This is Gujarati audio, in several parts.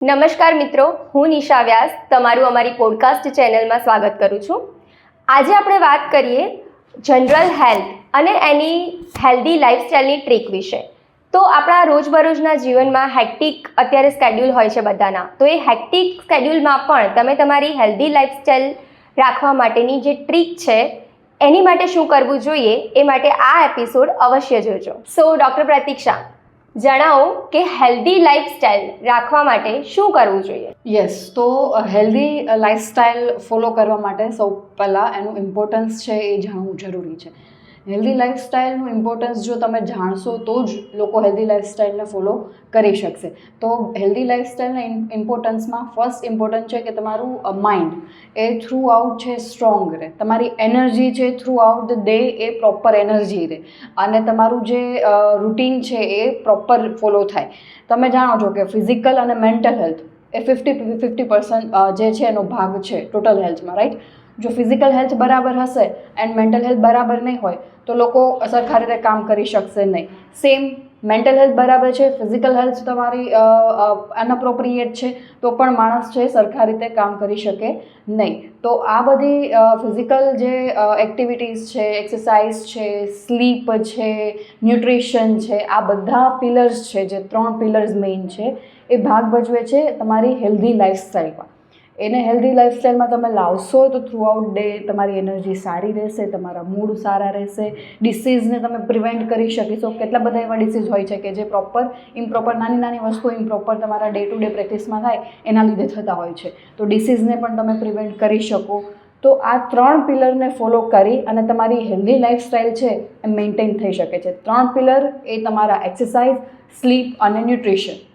નમસ્કાર મિત્રો, હું નિશા વ્યાસ તમારું અમારી પોડકાસ્ટ ચેનલમાં સ્વાગત કરું છું. આજે આપણે વાત કરીએ જનરલ હેલ્થ અને એની હેલ્ધી લાઇફસ્ટાઈલની ટ્રીક વિશે. તો આપણા રોજબરોજના જીવનમાં હેક્ટિક અત્યારે સ્કેડ્યુલ હોય છે બધાના. તો એ હેક્ટિક સ્કેડ્યુલમાં પણ તમે તમારી હેલ્ધી લાઇફસ્ટાઈલ રાખવા માટેની જે ટ્રીક છે એની માટે શું કરવું જોઈએ એ માટે આ એપિસોડ અવશ્ય જોજો. સો ડૉક્ટર પ્રતીક્ષા, જણાવો કે હેલ્ધી લાઇફસ્ટાઈલ રાખવા માટે શું કરવું જોઈએ? યસ, તો હેલ્ધી લાઇફસ્ટાઈલ ફોલો કરવા માટે સૌ પહેલાં એનું ઇમ્પોર્ટન્સ છે એ જાણવું જરૂરી છે. હેલ્ધી લાઇફસ્ટાઈલનું ઇમ્પોર્ટન્સ જો તમે જાણશો તો જ લોકો હેલ્ધી લાઇફસ્ટાઈલને ફોલો કરી શકશે. તો હેલ્ધી લાઇફસ્ટાઈલના ઇમ્પોર્ટન્સમાં ફર્સ્ટ ઇમ્પોર્ટન્ટ છે કે તમારું માઇન્ડ એ થ્રુ આઉટ છે સ્ટ્રોંગ રહે, તમારી એનર્જી છે through out the day A proper energy રહે અને તમારું જે રૂટીન છે એ પ્રોપર ફોલો થાય. તમે જાણો છો કે ફિઝિકલ અને મેન્ટલ હેલ્થ એ 50% જે છે એનો ભાગ છે ટોટલ હેલ્થમાં, રાઈટ? જો ફિઝિકલ હેલ્થ બરાબર હશે એન્ડ મેન્ટલ હેલ્થ બરાબર નહીં હોય તો લોકો સરખા રીતે કામ કરી શકશે નહીં. સેમ મેન્ટલ હેલ્થ બરાબર છે, ફિઝિકલ હેલ્થ તમારી અનઅપ્રોપ્રિએટ છે તો પણ માણસ છે સરખા રીતે કામ કરી શકે નહીં. તો આ બધી ફિઝિકલ જે એક્ટિવિટીઝ છે, એક્સરસાઇઝ છે, સ્લીપ છે, ન્યુટ્રિશન છે, આ બધા પિલર્સ છે, જે 3 પિલર્સ મેઇન છે, એ ભાગ ભજવે છે તમારી હેલ્ધી લાઇફસ્ટાઈલમાં. એને હેલ્ધી લાઇફસ્ટાઈલમાં તમે લાવશો તો થ્રુ આઉટ ડે તમારી એનર્જી સારી રહેશે, તમારા મૂડ સારા રહેશે, ડિસીઝને તમે પ્રિવેન્ટ કરી શકીશો. કેટલા બધા એવા ડિસીઝ હોય છે કે જે ઇમ્પ્રોપર નાની વસ્તુ ઇમ્પ્રોપર તમારા ડે ટુ ડે પ્રેક્ટિસમાં થાય એના લીધે થતા હોય છે. તો ડિસીઝને પણ તમે પ્રિવેન્ટ કરી શકો. તો આ 3 પિલરને ફોલો કરી અને તમારી હેલ્ધી લાઇફસ્ટાઈલ છે એ મેન્ટેન થઈ શકે છે. 3 પિલર એ તમારા એક્સરસાઇઝ, સ્લીપ અને ન્યુટ્રિશન.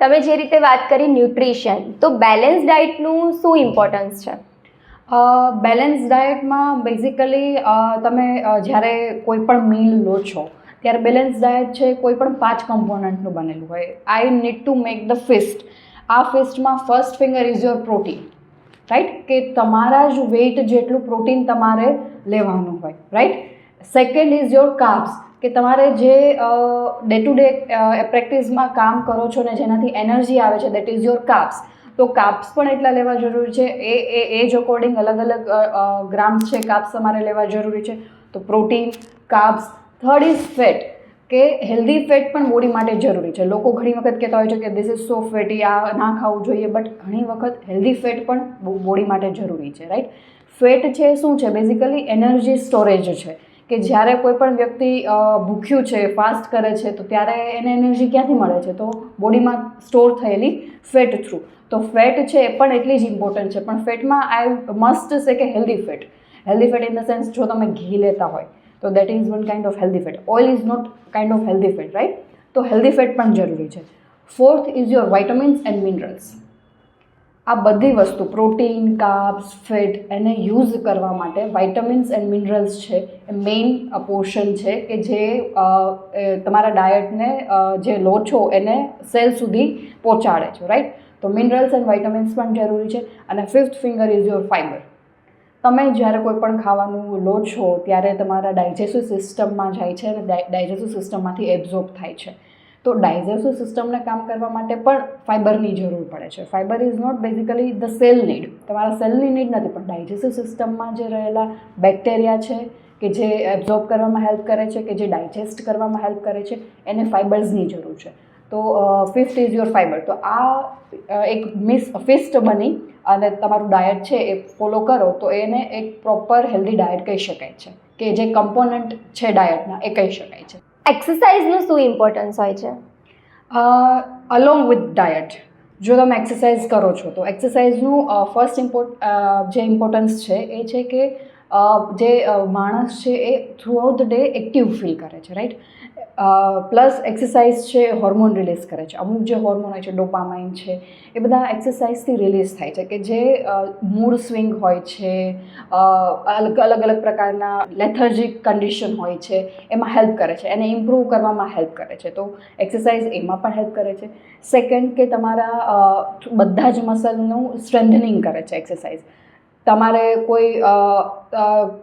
તમે જે રીતે વાત કરી ન્યુટ્રિશન, તો બેલેન્સ ડાયટનું શું ઇમ્પોર્ટન્સ છે? બેલેન્સ ડાયટમાં બેઝિકલી તમે જ્યારે કોઈ પણ મીલ લો છો ત્યારે બેલેન્સ ડાયટ છે કોઈ પણ 5 કમ્પોનન્ટનું બનેલું હોય. I need to make the fist. આ ફિસ્ટમાં first finger is your protein, right? કે તમારા જ વેઇટ જેટલું પ્રોટીન તમારે લેવાનું હોય, right? Second is your carbs, કે તમારે જે ડે ટુ ડે પ્રેક્ટિસમાં કામ કરો છો ને જેનાથી એનર્જી આવે છે, દેટ ઇઝ યોર કાર્બ્સ. તો કાર્બ્સ પણ એટલા લેવા જરૂરી છે. એજ અકોર્ડિંગ અલગ ગ્રામ્સ છે કાર્બ્સ તમારે લેવા જરૂરી છે. તો protein, carbs. Third is fat, કે હેલ્ધી ફેટ પણ બોડી માટે જરૂરી છે. લોકો ઘણી વખત કહેતા હોય છે કે ધીસ ઇઝ સો ફેટી, આ ના ખાવું જોઈએ, બટ ઘણી વખત હેલ્ધી ફેટ પણ બોડી માટે જરૂરી છે, રાઈટ? ફેટ છે શું છે? બેઝિકલી એનર્જી સ્ટોરેજ છે, કે જ્યારે કોઈ પણ વ્યક્તિ ભૂખ્યું છે, ફાસ્ટ કરે છે, તો ત્યારે એને એનર્જી ક્યાંથી મળે છે? તો બોડીમાં સ્ટોર થયેલી ફેટ થ્રુ. તો ફેટ છે એ પણ એટલી જ ઇમ્પોર્ટન્ટ છે. પણ ફેટમાં આઈ મસ્ટ સે કે healthy fat. Healthy fat in the sense, જો તમે ઘી લેતા હોય તો that is one kind of healthy fat. Oil is not kind of healthy fat, right? તો હેલ્ધી ફેટ પણ જરૂરી છે. Fourth is your vitamins and minerals. આ બધી વસ્તુ પ્રોટીન, કાર્બ્સ, ફેટ એને યુઝ કરવા માટે વાઇટામિન્સ એન્ડ મિનરલ્સ છે એ મેઇન પોર્શન છે કે જે તમારા ડાયટને જે લો છો એને સેલ સુધી પહોંચાડે છે, રાઈટ? તો મિનરલ્સ એન્ડ વાઇટામિન્સ પણ જરૂરી છે. અને fifth finger is your fibre. તમે જ્યારે કોઈ પણ ખાવાનું લો છો ત્યારે તમારા ડાયજેસ્ટિવ સિસ્ટમમાં જાય છે અને ડાયજેસ્ટિવ સિસ્ટમમાંથી એબ્ઝોર્બ થાય છે. તો ડાયજેસ્ટિવ સિસ્ટમને કામ કરવા માટે પણ ફાઇબરની જરૂર પડે છે. Fibre is not basically the cell need, તમારા સેલની નીડ નથી, પણ ડાયજેસ્ટિવ સિસ્ટમમાં જે રહેલા બેક્ટેરિયા છે કે જે એબ્ઝોર્બ કરવામાં હેલ્પ કરે છે, કે જે ડાયજેસ્ટ કરવામાં હેલ્પ કરે છે, એને ફાઇબર્સની જરૂર છે. તો ફિફ્થ ઇઝ યોર ફાઇબર. તો આ એક ફિસ્ટ બની અને તમારું ડાયટ છે એ ફોલો કરો તો એને એક પ્રોપર હેલ્ધી ડાયટ કહી શકાય છે, કે જે કમ્પોનન્ટ છે ડાયટના એ કહી શકાય છે. એક્સરસાઇઝનું શું ઇમ્પોર્ટન્સ હોય છે? અલોંગ વિથ ડાયટ, જો તમે એક્સરસાઇઝ કરો છો તો એક્સરસાઇઝનું ફર્સ્ટ જે ઇમ્પોર્ટન્સ છે એ છે કે જે માણસ છે એ throughout the day active feel કરે છે, રાઈટ? પ્લસ એક્સરસાઇઝ છે હોર્મોન રિલીઝ કરે છે. અમુક જે હોર્મોન હોય છે, ડોપામાઇન છે, એ બધા એક્સરસાઇઝથી રિલીઝ થાય છે, કે જે મૂડ સ્વિંગ હોય છે, અલગ પ્રકારના લેથર્જિક કન્ડિશન હોય છે, એમાં હેલ્પ કરે છે, એને ઇમ્પ્રૂવ કરવામાં હેલ્પ કરે છે. તો એક્સરસાઇઝ એમાં પણ હેલ્પ કરે છે. સેકન્ડ, કે તમારા બધા જ મસલનું સ્ટ્રેન્થનિંગ કરે છે એક્સરસાઇઝ. તમારે કોઈ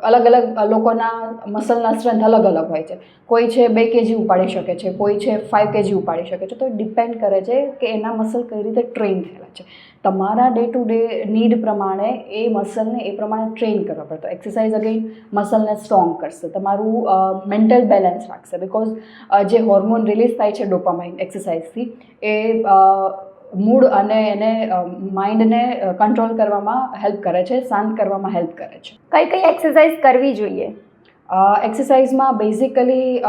અલગ અલગ લોકોના મસલના સ્ટ્રેન્થ અલગ અલગ હોય છે. કોઈ છે 2 kg ઉપાડી શકે છે, કોઈ છે 5 kg ઉપાડી શકે છે. તો ડિપેન્ડ કરે છે કે એના મસલ કઈ રીતે ટ્રેન થયેલા છે. તમારા ડે ટુ ડે નીડ પ્રમાણે એ મસલને એ પ્રમાણે ટ્રેન કરવા પડે. તો એક્સરસાઇઝ અગેન મસલને સ્ટ્રોંગ કરશે, તમારું મેન્ટલ બેલેન્સ રાખશે. બિકોઝ જે હોર્મોન રિલીઝ થાય છે ડોપામાઇન એક્સરસાઇઝથી, એ મૂડ અને એને માઇન્ડને કંટ્રોલ કરવામાં હેલ્પ કરે છે, શાંત કરવામાં હેલ્પ કરે છે. કઈ એક્સરસાઇઝ કરવી જોઈએ? એક્સરસાઇઝમાં બેઝિકલી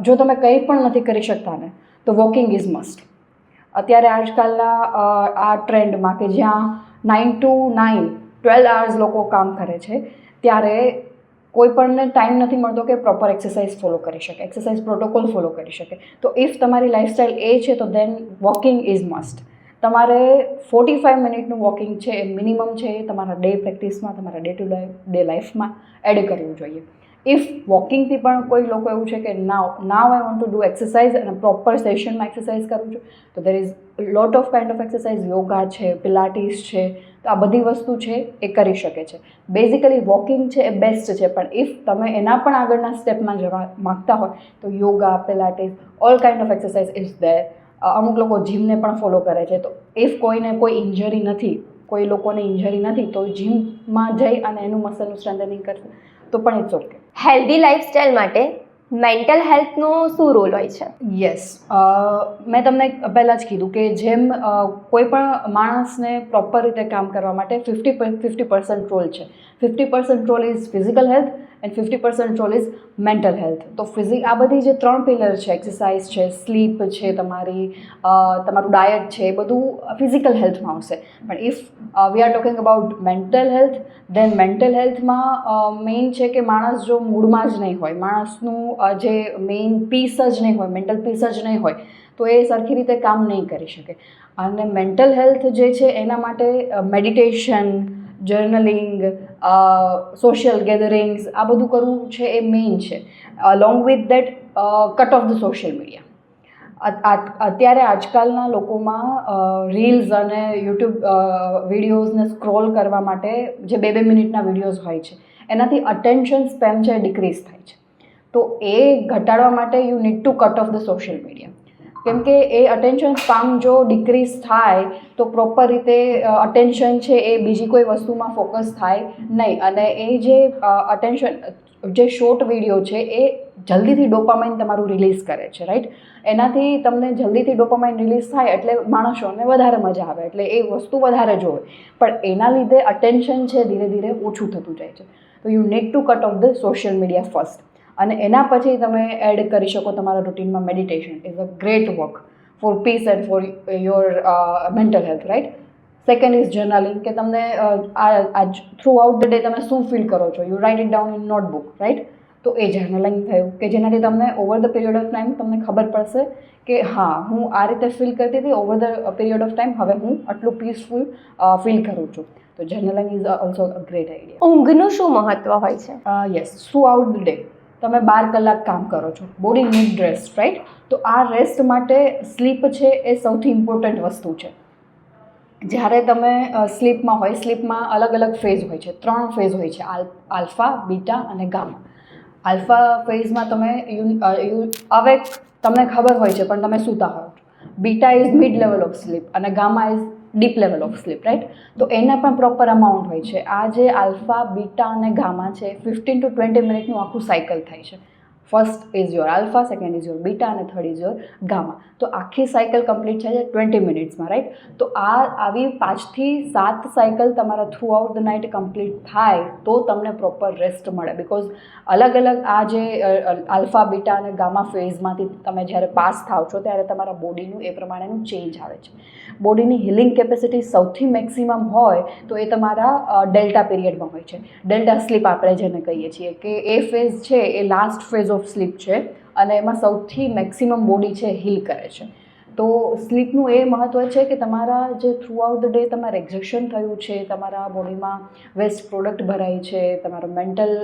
જો તમે કંઈ પણ નથી કરી શકતા ને, તો વોકિંગ ઇઝ મસ્ટ. અત્યારે આજકાલના આ ટ્રેન્ડમાં કે જ્યાં 9 to 9 12 hours લોકો કામ કરે છે, ત્યારે કોઈ પણને ટાઈમ નથી મળતો કે પ્રોપર એક્સરસાઇઝ ફોલો કરી શકે, એક્સરસાઇઝ પ્રોટોકોલ ફોલો કરી શકે. તો ઇફ તમારી લાઇફસ્ટાઈલ એ છે, તો દેન વોકિંગ ઇઝ મસ્ટ. તમારે 45 મિનિટનું વોકિંગ છે એ મિનિમમ છે, એ તમારા ડે પ્રેક્ટિસમાં, તમારા ડે ટુ ડે લાઈફમાં એડ કરવું જોઈએ. ઇફ વોકિંગથી પણ કોઈ લોકો એવું છે કે now I want to do exercise અને પ્રોપર સેશનમાં એક્સરસાઇઝ કરું છું, તો there is lot of kind of exercise, yoga છે, પિલાટીસ છે. તો આ બધી વસ્તુ છે એ કરી શકે છે. બેઝિકલી વોકિંગ છે એ બેસ્ટ છે, પણ ઇફ તમે એના પણ આગળના સ્ટેપમાં જવા માગતા હોય તો yoga, Pilates, all kind of exercise is there. અમુક લોકો જીમને પણ ફોલો કરે છે. તો ઇફ કોઈને કોઈ ઇન્જરી નથી, કોઈ લોકોને ઇન્જરી નથી, તો જીમમાં જઈ અને એનું મસલનું સ્ટ્રેન્થનિંગ કરશે તો પણ ઇટ્સ ઓકે. હેલ્ધી લાઈફસ્ટાઈલ માટે મેન્ટલ હેલ્થનો શું રોલ હોય છે? યસ, મેં તમને પહેલાં જ કીધું કે જેમ કોઈ પણ માણસને પ્રોપર રીતે કામ કરવા માટે 50% રોલ છે. 50% role is physical health and 50% role is mental health. તો આ બધી જે 3 પિલર છે, એક્સરસાઇઝ છે, સ્લીપ છે, તમારું ડાયટ છે, એ બધું ફિઝિકલ હેલ્થમાં આવશે. પણ if we are talking about mental health, then mental હેલ્થમાં મેઇન છે કે માણસ જો મૂડમાં જ નહીં હોય, માણસનું જે મેઇન પીસ જ નહીં હોય, મેન્ટલ પીસ જ નહીં હોય, તો એ સરખી રીતે કામ નહીં કરી શકે. અને મેન્ટલ હેલ્થ જે છે એના માટે મેડિટેશન, જર્નલિંગ, સોશિયલ ગેધરિંગ્સ, આ બધું કરવું છે એ મેઇન છે. Along with that cut off the social media. અત્યારે આજકાલના લોકોમાં રીલ્સ અને યુટ્યુબ વિડીયોઝને સ્ક્રોલ કરવા માટે જે 2 મિનિટના વિડીયોઝ હોય છે, એનાથી અટેન્શન સ્પેન છે ડિક્રીઝ થાય છે. તો એ ઘટાડવા માટે you need to cut off the social media. કેમ કે એ અટેન્શન સ્પાન જો ડિક્રીઝ થાય તો પ્રોપર રીતે અટેન્શન છે એ બીજી કોઈ વસ્તુમાં ફોકસ થાય નહીં. અને એ જે શોર્ટ વિડીયો છે એ જલ્દીથી ડોપામાઇન તમારું રિલીઝ કરે છે, રાઈટ? એનાથી તમને જલ્દીથી ડોપામાઇન રિલીઝ થાય એટલે માણસોને વધારે મજા આવે, એટલે એ વસ્તુ વધારે જોવે. પણ એના લીધે અટેન્શન છે ધીરે ધીરે ઓછું થતું જાય છે. તો you need to cut off the social media first. અને એના પછી તમે એડ કરી શકો તમારા રૂટીનમાં meditation. Is a great work for peace and for your mental health, right? Second is journaling, કે તમને થ્રુ આઉટ ધ ડે તમે શું ફીલ કરો છો, you write it down in notebook, right? તો એ જર્નલિંગ થયું કે જેનાથી તમને over the period of time તમને ખબર પડશે કે હા, હું આ રીતે ફીલ કરતી હતી, over the period of time હવે હું આટલું પીસફુલ ફીલ કરું છું. તો journaling is also a great idea. ઊંઘનું શું મહત્વ હોય છે? Yes, throughout the day તમે 12 કલાક કામ કરો છો, બોડી નીડ રેસ્ટ, રાઈટ? તો આ રેસ્ટ માટે સ્લીપ છે એ સૌથી ઇમ્પોર્ટન્ટ વસ્તુ છે. જ્યારે તમે સ્લીપમાં હોય, સ્લીપમાં અલગ અલગ ફેઝ હોય છે, 3 ફેઝ હોય છે, આલ્ફા, બીટા અને ગામા. આલ્ફા ફેઝમાં તમે હવે તમને ખબર હોય છે પણ તમે સૂતા હોય. Beta is mid level of sleep અને gamma is deep level of sleep, right? તો એના પણ પ્રોપર અમાઉન્ટ હોય છે. આ જે આલ્ફા, બીટા અને ગામા છે, 15 to 20 મિનિટનું આખું સાયકલ થાય છે. First is your alpha, second is your beta અને થર્ડ ઇઝ યોર ગામા. તો આખી સાયકલ કમ્પ્લીટ થાય છે 20 મિનિટ્સમાં, રાઈટ? તો આવી 5 થી 7 સાયકલ તમારા through out the night complete થાય તો તમને પ્રોપર રેસ્ટ મળે. બિકોઝ અલગ અલગ આ જે આલ્ફા, બીટા અને ગામા ફેઝમાંથી તમે જ્યારે પાસ થાવ છો ત્યારે તમારા બોડીનું એ પ્રમાણેનું ચેન્જ આવે છે. બોડીની હિલિંગ કેપેસિટી સૌથી મેક્સિમમ હોય તો એ તમારા ડેલ્ટા પીરિયડમાં હોય છે. ડેલ્ટા સ્લીપ આપણે જેને કહીએ છીએ, કે એ ફેઝ છે એ લાસ્ટ ફેઝ ઓફ સ્લીપ છે અને એમાં સૌથી મેક્સિમમ બોડી છે હીલ કરે છે. તો સ્લીપનું એ મહત્ત્વ છે કે તમારા જે થ્રુ આઉટ ધ ડે તમારે એક્ઝર્શન થયું છે, તમારા બોડીમાં વેસ્ટ પ્રોડક્ટ ભરાય છે, તમારા મેન્ટલ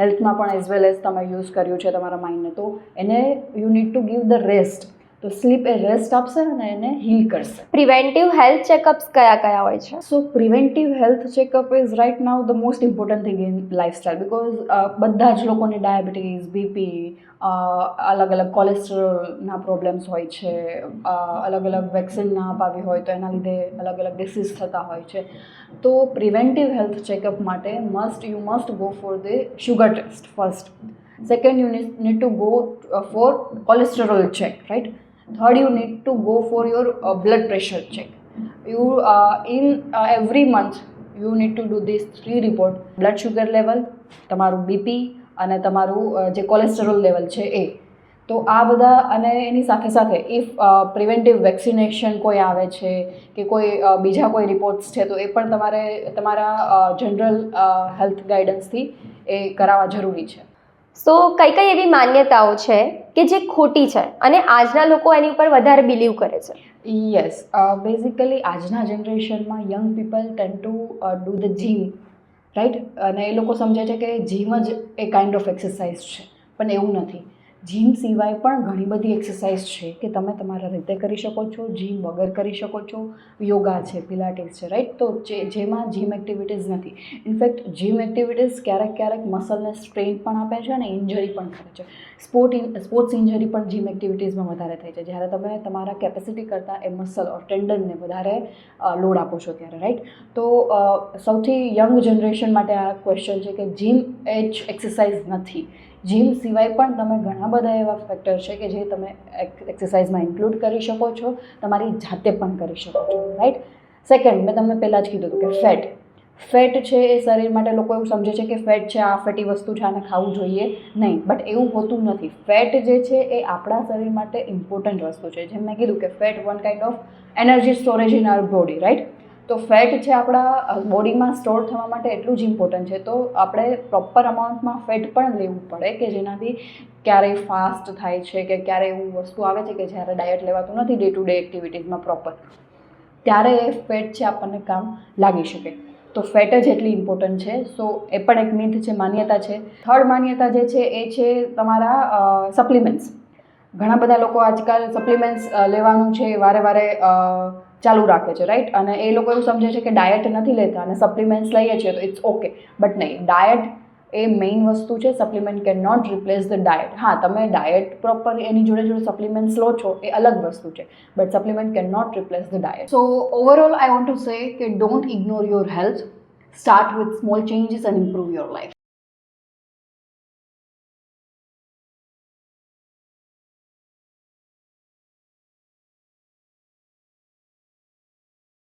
હેલ્થમાં પણ એઝ વેલ એઝ તમે યુઝ કર્યું છે તમારા માઇન્ડને, તો એને you need to give the rest. તો સ્લીપ એ રેસ્ટ આપશે અને એને હીલ કરશે. પ્રિવેન્ટિવ હેલ્થ ચેકઅપ્સ કયા કયા હોય છે? So preventive health checkup is right now the most important thing in lifestyle, because બધા જ લોકોને ડાયાબિટીઝ, બીપી, અલગ અલગ કોલેસ્ટ્રોલના પ્રોબ્લેમ્સ હોય છે, અલગ અલગ વેક્સિન ના અપાવી હોય તો એના લીધે અલગ અલગ ડિસીઝ થતા હોય છે. તો પ્રિવેન્ટિવ હેલ્થ ચેકઅપ માટે you must go for the sugar test first. Second, you need to go for cholesterol check, right? Third, you need to go for your blood pressure check. You in every month you need to do these 3 report: blood sugar level, તમારું બીપી અને તમારું જે કોલેસ્ટ્રોલ લેવલ છે એ. તો આ બધા, અને એની સાથે સાથે ઇફ પ્રિવેન્ટિવ વેક્સિનેશન કોઈ આવે છે કે કોઈ બીજા કોઈ રિપોર્ટ્સ છે તો એ પણ તમારે તમારા જનરલ હેલ્થ ગાઈડન્સથી એ કરાવવા જરૂરી છે. સો કઈ કઈ એવી માન્યતાઓ છે કે જે ખોટી છે અને આજના લોકો એની ઉપર વધારે બિલીવ કરે છે? યસ, બેઝિકલી આજના જનરેશનમાં young people tend to do the gym, right? અને એ લોકો સમજે છે કે જીમ જ એ કાઇન્ડ ઓફ એક્સરસાઇઝ છે, પણ એવું નથી. જીમ સિવાય પણ ઘણી બધી એક્સરસાઇઝ છે કે તમે તમારા રીતે કરી શકો છો, જીમ વગર કરી શકો છો. યોગા છે, પિલાટીસ છે, રાઈટ? તો જેમાં જીમ એક્ટિવિટીઝ નથી. ઇનફેક્ટ જીમ એક્ટિવિટીઝ ક્યારેક મસલને સ્ટ્રેન પણ આપે છે અને ઇન્જરી પણ કરે છે. સ્પોર્ટ્સ ઇન્જરી પણ જીમ એક્ટિવિટીઝમાં વધારે થાય છે જ્યારે તમે તમારા કેપેસિટી કરતાં એ મસલ ઓર ટેન્ડનને વધારે લોડ આપો છો ત્યારે, રાઈટ? તો સૌથી યંગ જનરેશન માટે આ ક્વેશ્ચન છે કે જીમ એ જ એક્સરસાઇઝ નથી. જીમ સિવાય પણ તમે ઘણા બધા એવા ફેક્ટર છે કે જે તમે એક્સરસાઇઝમાં ઇન્ક્લુડ કરી શકો છો, તમારી જાતે પણ કરી શકો છો, રાઈટ? સેકન્ડ, મેં તમને પહેલાં જ કીધું હતું કે ફેટ છે એ શરીર માટે લોકો એવું સમજે છે કે ફેટ છે આ ફેટી વસ્તુ છે, આને ખાવું જોઈએ નહીં, બટ એવું હોતું નથી. ફેટ જે છે એ આપણા શરીર માટે ઇમ્પોર્ટન્ટ વસ્તુ છે. જેમ મેં કીધું કે fat one kind of energy storage in our body, right? તો ફેટ છે આપણા બોડીમાં સ્ટોર થવા માટે એટલું જ ઇમ્પોર્ટન્ટ છે. તો આપણે પ્રોપર અમાઉન્ટમાં ફેટ પણ લેવું પડે કે જેનાથી ક્યારેય ફાસ્ટ થાય છે કે ક્યારેય એવું વસ્તુ આવે છે કે જ્યારે ડાયટ લેવાતું નથી ડે ટુ ડે એક્ટિવિટીઝમાં પ્રોપર, ત્યારે એ ફેટ છે આપણને કામ લાગી શકે. તો ફેટ જ એટલી ઇમ્પોર્ટન્ટ છે. સો એ પણ એક મિથ છે, માન્યતા છે. થર્ડ માન્યતા જે છે એ છે તમારા સપ્લિમેન્ટ્સ. ઘણા બધા લોકો આજકાલ સપ્લિમેન્ટ્સ લેવાનું છે વારે ચાલુ રાખે છે, રાઈટ? અને એ લોકો એવું સમજે છે કે ડાયટ નથી લેતા અને સપ્લિમેન્ટ્સ લઈએ છીએ તો ઇટ્સ ઓકે, બટ નહીં. ડાયટ એ મેઇન વસ્તુ છે. Supplement can not replace the diet. હા, તમે ડાયટ પ્રોપર એની જોડે સપ્લિમેન્ટ્સ લો છો એ અલગ વસ્તુ છે, but supplement can not replace the diet. So overall I want to say કે don't ignore your health, start with small changes and improve your life.